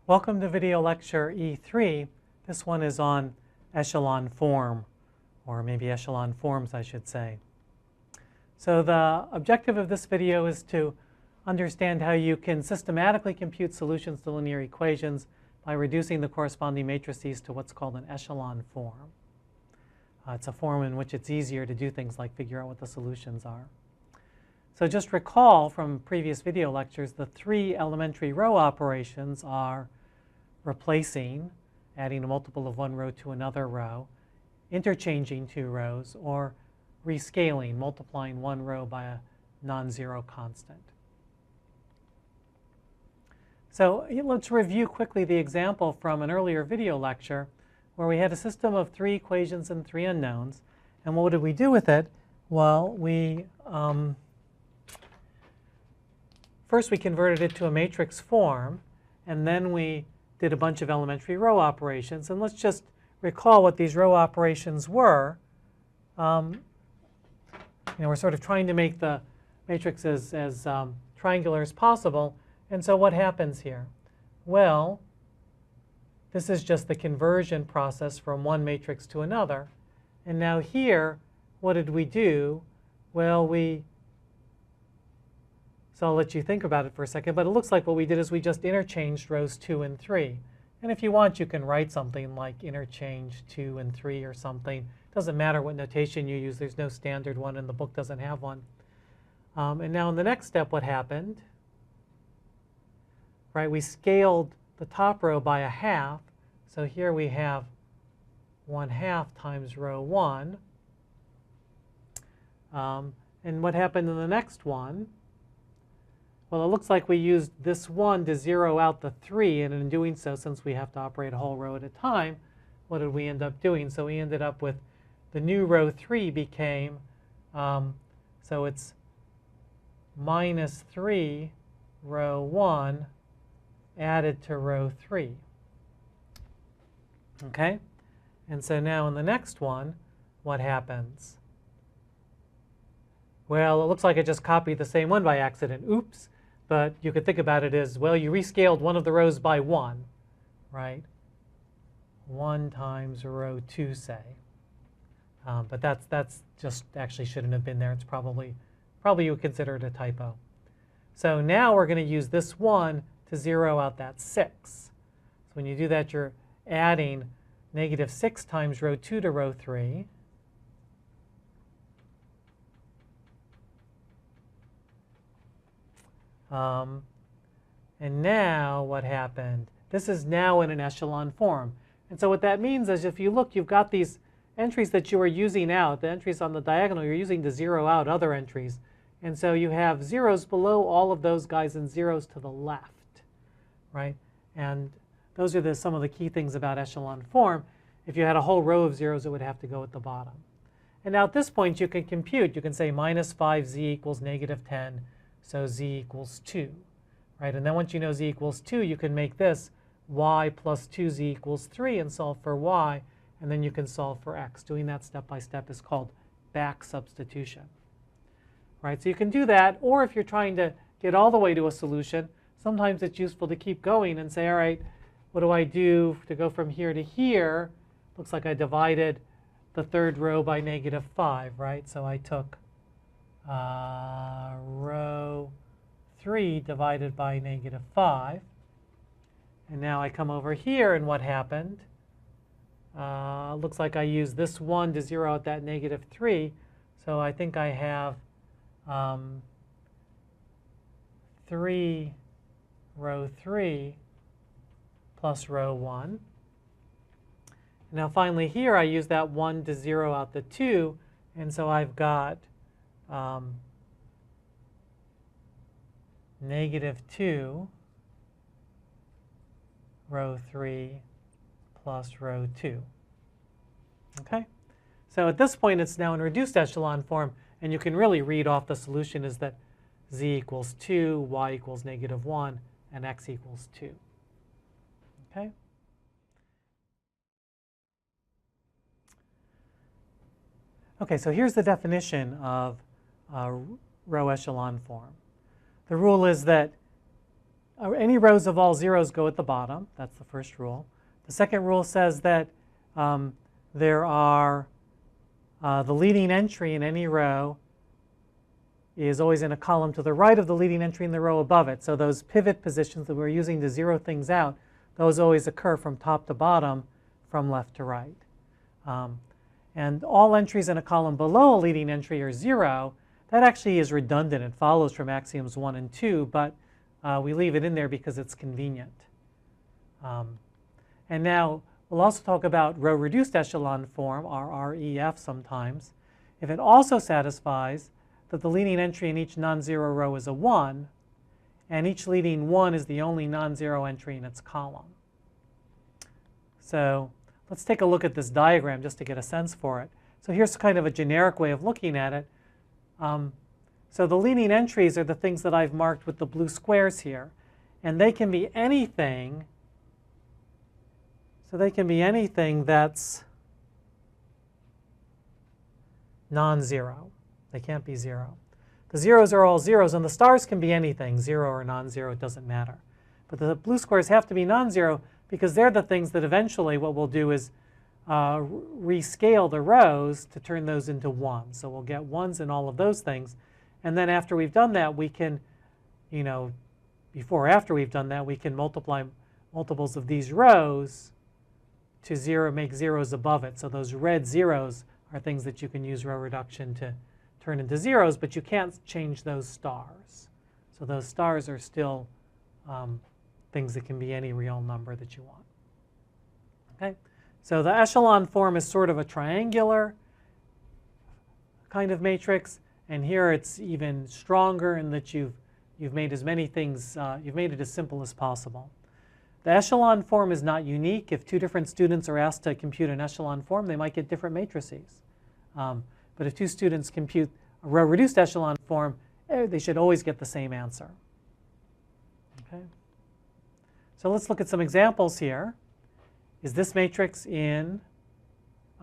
Welcome to video lecture E3. This one is on echelon form, or maybe echelon forms, I should say. So the objective of this video is to understand how you can systematically compute solutions to linear equations by reducing the corresponding matrices to what's called an echelon form. It's a form in which it's easier to do things like figure out what the solutions are. So just recall from previous video lectures, the three elementary row operations are replacing, adding a multiple of one row to another row, interchanging two rows, or rescaling, multiplying one row by a non-zero constant. So let's review quickly the example from an earlier video lecture where we had a system of three equations and three unknowns. And what did we do with it? Well, first we converted it to a matrix form, and then we did a bunch of elementary row operations. And let's just recall what these row operations were. We're sort of trying to make the matrix as triangular as possible. And so what happens here? Well, this is just the conversion process from one matrix to another. And now here, what did we do? Well, so I'll let you think about it for a second, but it looks like what we did is we just interchanged rows 2 and 3. And if you want, you can write something like interchange 2 and 3 or something. It doesn't matter what notation you use. There's no standard one, and the book doesn't have one. And now in the next step, what happened? Right, we scaled the top row by a half. So here we have 1/2 times row 1. And what happened in the next one? Well, it looks like we used this 1 to zero out the 3, and in doing so, since we have to operate a whole row at a time, what did we end up doing? So we ended up with the new row 3 became, so it's -3 row 1 added to row 3. Okay? And so now in the next one, what happens? Well, it looks like I just copied the same one by accident. Oops. But you could think about it as, well, you rescaled one of the rows by 1, right? 1 times row 2, say. But that's just actually shouldn't have been there. It's probably you would consider it a typo. So now we're going to use this 1 to zero out that 6. So when you do that, you're adding -6 times row 2 to row 3. And now what happened? This is now in an echelon form. And so what that means is if you look, you've got these entries that you are using out, the entries on the diagonal you're using to zero out other entries. And so you have zeros below all of those guys and zeros to the left, right? And those are some of the key things about echelon form. If you had a whole row of zeros, it would have to go at the bottom. And now at this point, you can compute. You can say -5z equals -10. So z equals 2, right? And then once you know z equals 2, you can make this y plus 2z equals 3 and solve for y, and then you can solve for x. Doing that step by step is called back substitution, right? So you can do that, or if you're trying to get all the way to a solution, sometimes it's useful to keep going and say, all right, what do I do to go from here to here? Looks like I divided the third row by -5, right? So I took row 3 divided by -5. And now I come over here, and what happened? Looks like I used this 1 to zero out that -3. So I think I have 3 row 3 plus row 1. Now finally here, I use that 1 to zero out the 2. And so I've got -2 row 3 plus row 2. Okay? So at this point, it's now in reduced echelon form, and you can really read off the solution is that z equals 2, y equals -1, and x equals 2. Okay? Okay, so here's the definition of row echelon form. The rule is that any rows of all zeros go at the bottom. That's the first rule. The second rule says that there are the leading entry in any row is always in a column to the right of the leading entry in the row above it. So those pivot positions that we're using to zero things out, those always occur from top to bottom, from left to right. And all entries in a column below a leading entry are 0. That actually is redundant. It follows from axioms 1 and 2, but we leave it in there because it's convenient. And now we'll also talk about row-reduced echelon form, or REF sometimes. If it also satisfies that the leading entry in each non-zero row is a 1, and each leading 1 is the only non-zero entry in its column. So let's take a look at this diagram just to get a sense for it. So here's kind of a generic way of looking at it. So the leading entries are the things that I've marked with the blue squares here. And they can be anything. So they can be anything that's non-zero. They can't be 0. The zeros are all zeros, and the stars can be anything, 0 or non-zero, it doesn't matter. But the blue squares have to be non-zero because they're the things that eventually what we'll do is rescale the rows to turn those into 1. So we'll get 1s in all of those things. And then after we've done that, we can, before or after we've done that, we can multiply multiples of these rows to 0, make zeros above it. So those red zeros are things that you can use row reduction to turn into zeros, but you can't change those stars. So those stars are still things that can be any real number that you want. Okay? So the echelon form is sort of a triangular kind of matrix, and here it's even stronger in that you've made as many things, you've made it as simple as possible. The echelon form is not unique. If two different students are asked to compute an echelon form, they might get different matrices. But if two students compute a row-reduced echelon form, they should always get the same answer. Okay? So let's look at some examples here. Is this matrix in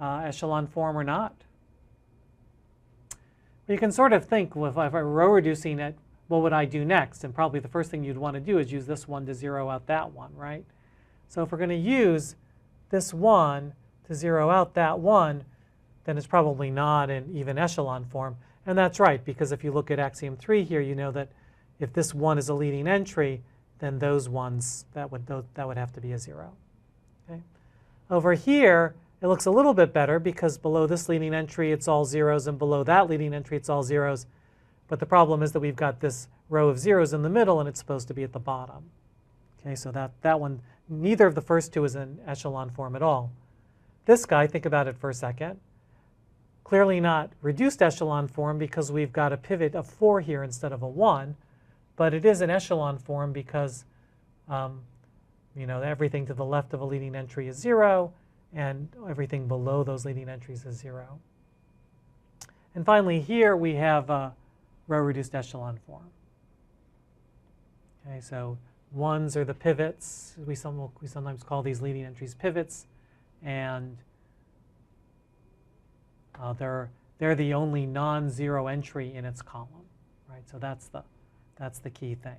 echelon form or not? Well, you can sort of think, well, if I were row reducing it, what would I do next? And probably the first thing you'd want to do is use this one to zero out that one, right? So if we're going to use this one to zero out that one, then it's probably not in even echelon form. And that's right, because if you look at axiom 3 here, you know that if this 1 is a leading entry, then those ones, that would have to be a 0. Okay? Over here, it looks a little bit better because below this leading entry, it's all zeros, and below that leading entry, it's all zeros. But the problem is that we've got this row of zeros in the middle, and it's supposed to be at the bottom. Okay, so that one, neither of the first two is in echelon form at all. This guy, think about it for a second. Clearly not reduced echelon form because we've got a pivot of 4 here instead of a 1, but it is an echelon form because everything to the left of a leading entry is 0, and everything below those leading entries is 0. And finally, here we have a row-reduced echelon form. Okay, so 1s are the pivots. We sometimes call these leading entries pivots, and they're the only non-zero entry in its column, right? So that's the key thing.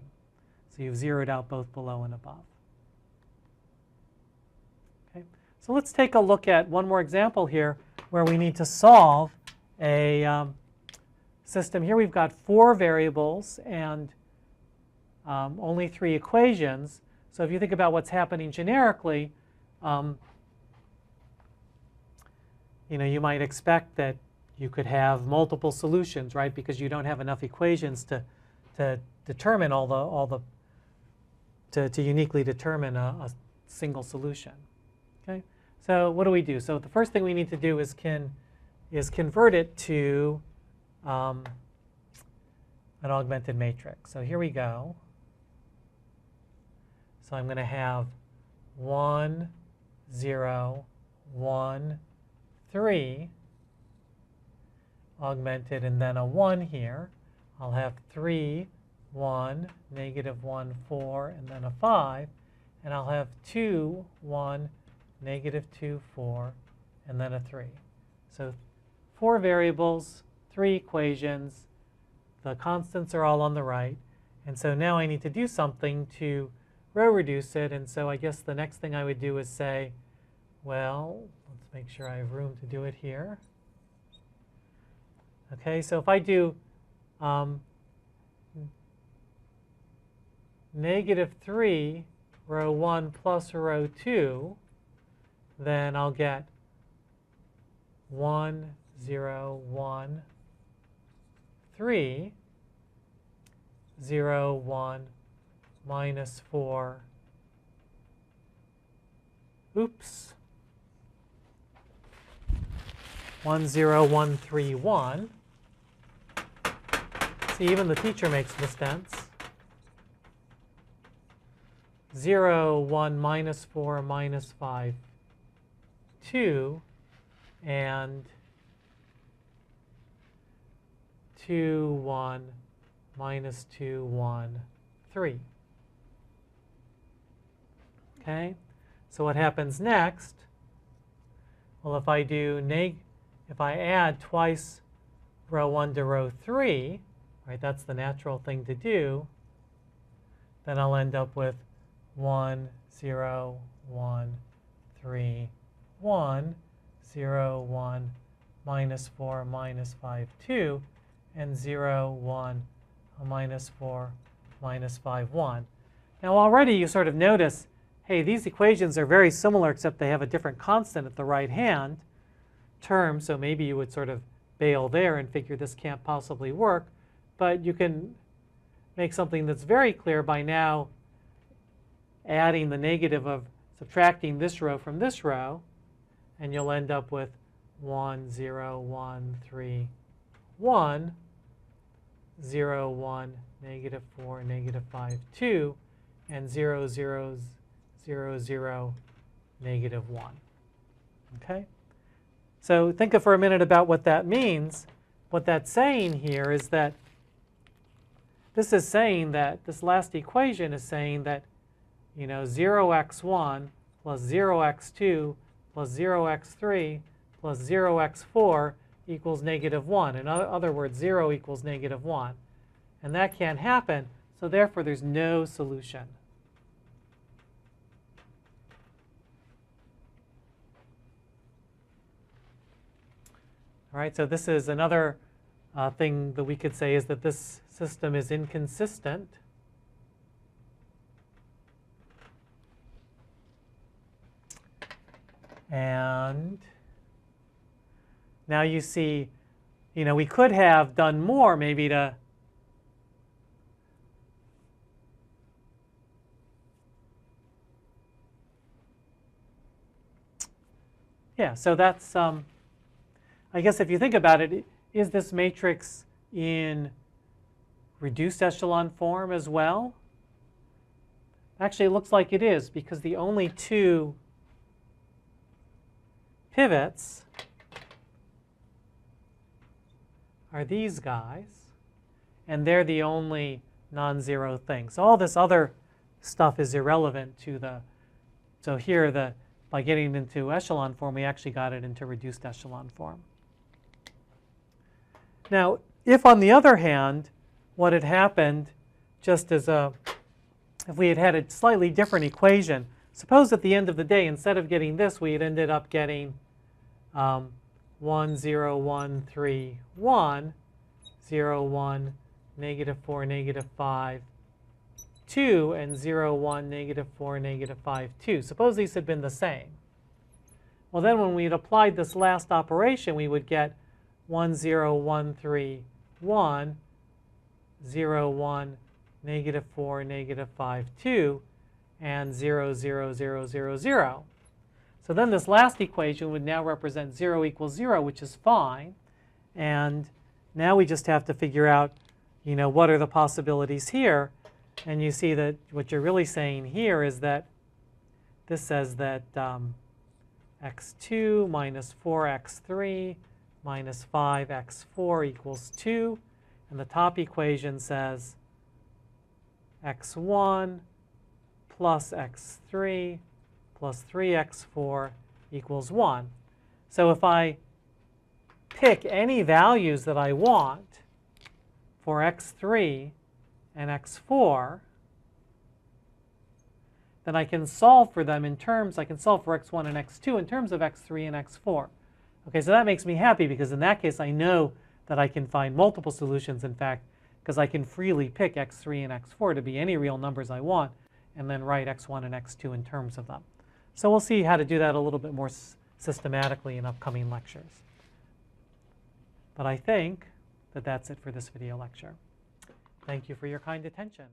So you've zeroed out both below and above. Okay, so let's take a look at one more example here where we need to solve a system. Here we've got 4 variables and only 3 equations. So if you think about what's happening generically, you might expect that you could have multiple solutions, right? Because you don't have enough equations to determine to uniquely determine a single solution. Okay, so what do we do? So the first thing we need to do is convert it to an augmented matrix. So here we go. So I'm going to have 1, 0, 1, 3 augmented, and then a 1 here. I'll have 3, 1, negative 1, 4, and then a 5. And I'll have 2, 1, negative 2, 4, and then a 3. So 4 variables, 3 equations. The constants are all on the right. And so now I need to do something to row reduce it. And so I guess the next thing I would do is say, well, let's make sure I have room to do it here. Okay, so if I do -3 row 1 plus row 2, then I'll get 1, 0, 1, 3, 0, 1, minus 4, oops, 1, 0, 1, 3, 1. See, even the teacher makes mistakes. 0, 1, minus 4, minus 5, 2, and 2, 1, minus 2, 1, 3. Okay, so what happens next? Well, if I add twice row 1 to row 3, right, that's the natural thing to do, then I'll end up with 1, 0, 1, 3, 1, 0, 1, minus 4, minus 5, 2, and 0, 1, minus 4, minus 5, 1. Now already you sort of notice, hey, these equations are very similar except they have a different constant at the right-hand term, so maybe you would sort of bail there and figure this can't possibly work. But you can make something that's very clear by now adding the negative of subtracting this row from this row, and you'll end up with 1, 0, 1, 3, 1, 0, 1, negative 4, negative 5, 2, and 0, 0, 0, 0, negative 1. Okay? So think for a minute about what that means. What that's saying here is that this is saying that this last equation is saying that 0x1 plus 0x2 plus 0x3 plus 0x4 equals negative 1. In other words, 0 equals negative 1. And that can't happen, so therefore there's no solution. All right, so this is another thing that we could say is that this system is inconsistent. And now you see, we could have done more maybe to so that's I guess if you think about it, is this matrix in reduced echelon form as well? Actually, it looks like it is, because the only two pivots are these guys, and they're the only non-zero thing. So all this other stuff is irrelevant to so here by getting into echelon form, we actually got it into reduced echelon form. Now, if on the other hand, what had happened, just as if we had had a slightly different equation, suppose at the end of the day, instead of getting this, we had ended up getting 1, 0, 1, 3, 1, 0, 1, negative 4, negative 5, 2, and 0, 1, negative 4, negative 5, 2. Suppose these had been the same. Well, then when we had applied this last operation, we would get 1, 0, 1, 3, 1, 0, 1, negative 4, negative 5, 2, and 0, 0, 0, 0, 0. So then this last equation would now represent 0 equals 0, which is fine. And now we just have to figure out, what are the possibilities here. And you see that what you're really saying here is that this says that x2 minus 4x3 minus 5x4 equals 2. And the top equation says x1 plus x3 plus 3x4 equals 1. So if I pick any values that I want for x3 and x4, then I can solve for them in terms, I can solve for x1 and x2 in terms of x3 and x4. Okay, so that makes me happy because in that case I know that I can find multiple solutions, in fact, because I can freely pick x3 and x4 to be any real numbers I want and then write x1 and x2 in terms of them. So we'll see how to do that a little bit more systematically in upcoming lectures. But I think that that's it for this video lecture. Thank you for your kind attention.